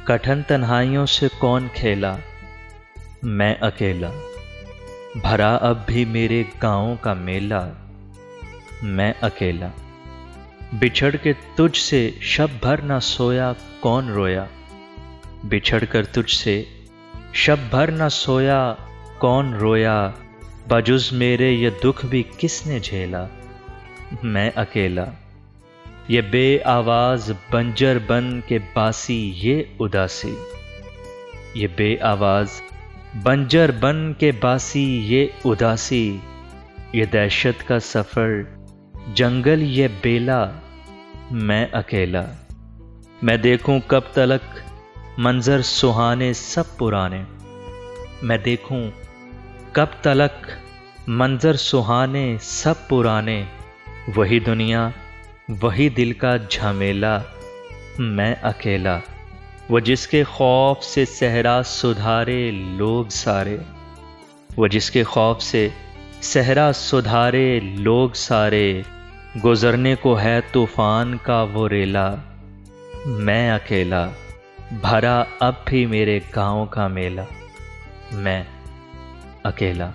کٹھن تنہائیوں سے کون کھیلا، میں اکیلا۔ بھرا اب بھی میرے گاؤں کا میلہ، میں اکیلا۔ بچھڑ کے تجھ سے شب بھر نہ سویا کون رویا، بچھڑ کر تجھ سے شب بھر نہ سویا کون رویا، بجز میرے یہ دکھ بھی کس نے جھیلا، میں اکیلا۔ یہ بے آواز بنجر بن کے باسی یہ اداسی، یہ بے آواز بنجر بن کے باسی یہ اداسی، یہ دہشت کا سفر جنگل یہ بیلا، میں اکیلا۔ میں دیکھوں کب تلک منظر سہانے سب پرانے، میں دیکھوں کب تلک منظر سہانے سب پرانے، وہی دنیا وہی دل کا جھمیلا، میں اکیلا۔ وہ جس کے خوف سے صحرا سدھارے لوگ سارے، وہ جس کے خوف سے صحرا سدھارے لوگ سارے، گزرنے کو ہے طوفان کا وہ ریلا، میں اکیلا۔ بھرا اب بھی میرے گاؤں کا میلہ، میں اکیلا۔